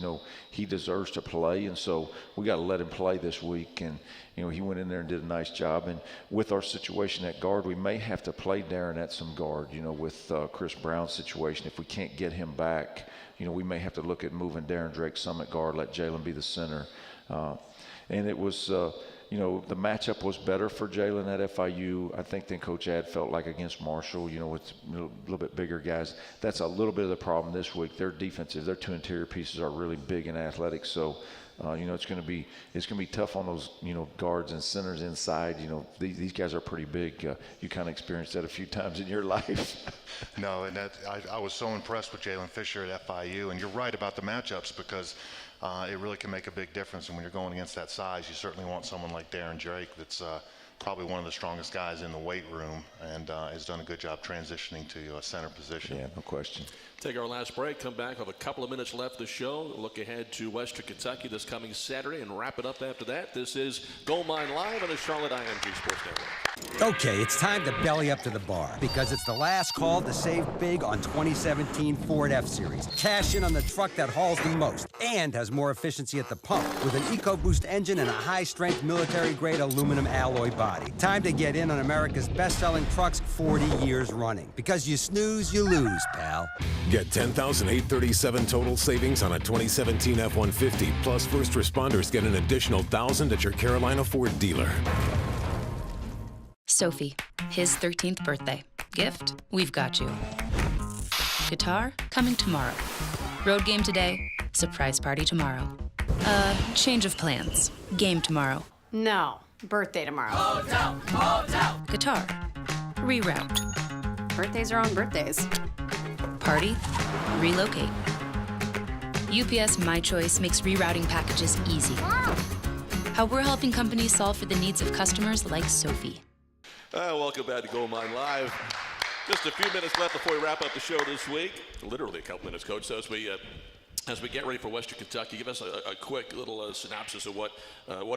he deserves to play. And so we got to let him play this week. And, he went in there and did a nice job. And with our situation at guard, we may have to play Darren at some guard, with Chris Brown's situation. If we can't get him back, we may have to look at moving Darren Drake some at guard, let Jalen be the center. And it was, the matchup was better for Jalen at FIU, I think, than Coach Ad felt like against Marshall, with a little bit bigger guys. That's a little bit of the problem this week. Their two interior pieces are really big and athletic. So, it's going to be tough on those, guards and centers inside. These guys are pretty big. You kind of experienced that a few times in your life. No, and I was so impressed with Jalen Fisher at FIU. And you're right about the matchups because it really can make a big difference. And when you're going against that size, you certainly want someone like Darren Drake that's probably one of the strongest guys in the weight room and has done a good job transitioning to a center position. Yeah, no question. Take our last break, come back, have a couple of minutes left of the show, look ahead to Western Kentucky this coming Saturday, and wrap it up after that. This is Gold Mine Live on the Charlotte IMG Sports Network. Okay, it's time to belly up to the bar because it's the last call to save big on 2017 Ford F-Series. Cash in on the truck that hauls the most and has more efficiency at the pump with an EcoBoost engine and a high-strength military-grade aluminum alloy body. body. Time to get in on America's best-selling trucks 40 years running. Because you snooze, you lose, pal. Get $10,837 total savings on a 2017 F-150, plus first responders get an additional $1,000 at your Carolina Ford dealer. Sophie, his 13th birthday. Gift? We've got you. Guitar? Coming tomorrow. Road game today, surprise party tomorrow. Change of plans. Game tomorrow. No. Birthday tomorrow. Guitar. Reroute. Birthdays are on birthdays. Party. Relocate. UPS My Choice makes rerouting packages easy. How we're helping companies solve for the needs of customers like Sophie. Welcome back to Gold Mine Live. Just a few minutes left before we wrap up the show this week. Literally a couple minutes, Coach. So as we get ready for Western Kentucky, give us a quick little synopsis of what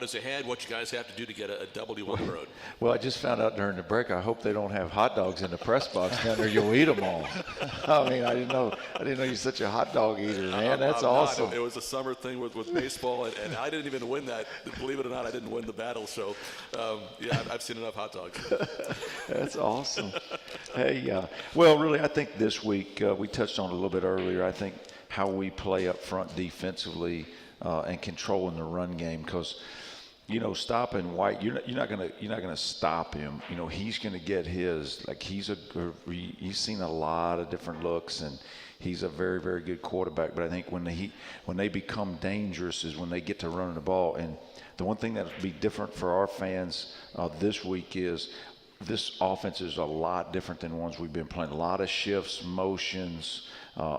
is ahead, what you guys have to do to get a W on the road. Well, I just found out during the break, I hope they don't have hot dogs in the press box down there. You'll eat them all. I mean, I didn't know you're such a hot dog eater, man. That's awesome. Not. It was a summer thing with baseball, and I didn't even win that. Believe it or not, I didn't win the battle. So, yeah, I've seen enough hot dogs. That's awesome. Hey, well, really, I think this week, we touched on it a little bit earlier, I think how we play up front defensively and controlling the run game, because stopping White, you're not gonna stop him. He's gonna get his. Like he's seen a lot of different looks, and he's a very, very good quarterback. But I think when they become dangerous is when they get to running the ball. And the one thing that'll be different for our fans this week is this offense is a lot different than ones we've been playing. A lot of shifts, motions,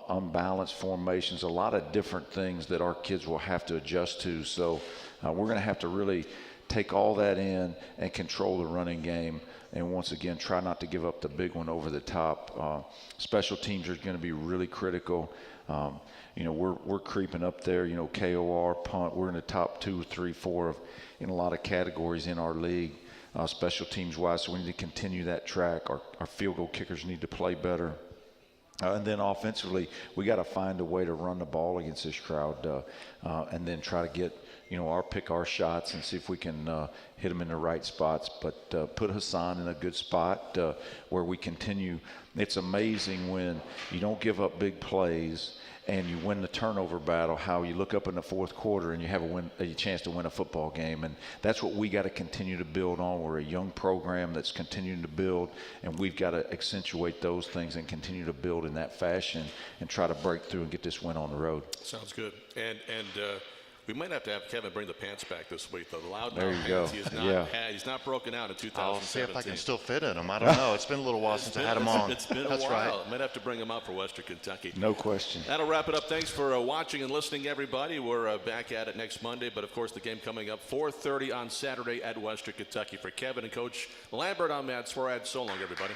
unbalanced formations, a lot of different things that our kids will have to adjust to. So we're going to have to really take all that in and control the running game. And once again, try not to give up the big one over the top. Special teams are going to be really critical. We're creeping up there. KOR, punt. We're in the top 2, 3, 4 in a lot of categories in our league. Special teams wise, so we need to continue that track. Our field goal kickers need to play better. And then offensively, we got to find a way to run the ball against this crowd, and then try to get, pick our shots and see if we can hit them in the right spots. But put Hassan in a good spot where we continue. It's amazing when you don't give up big plays and you win the turnover battle, how you look up in the fourth quarter and you have a chance to win a football game. And that's what we got to continue to build on. We're a young program that's continuing to build, and we've got to accentuate those things and continue to build in that fashion and try to break through and get this win on the road. Sounds good. And we might have to have Kevin bring the pants back this week, though. The loud there you go. He has not he's not broken out in 2017. I'll see if I can still fit in them. I don't know. It's been a little while since I had them on. It's been a while. Right. Might have to bring them out for Western Kentucky. No question. That'll wrap it up. Thanks for watching and listening, everybody. We're back at it next Monday, but of course the game coming up 4:30 on Saturday at Western Kentucky. For Kevin and Coach Lambert, I'm Matt Swarad. So long, everybody.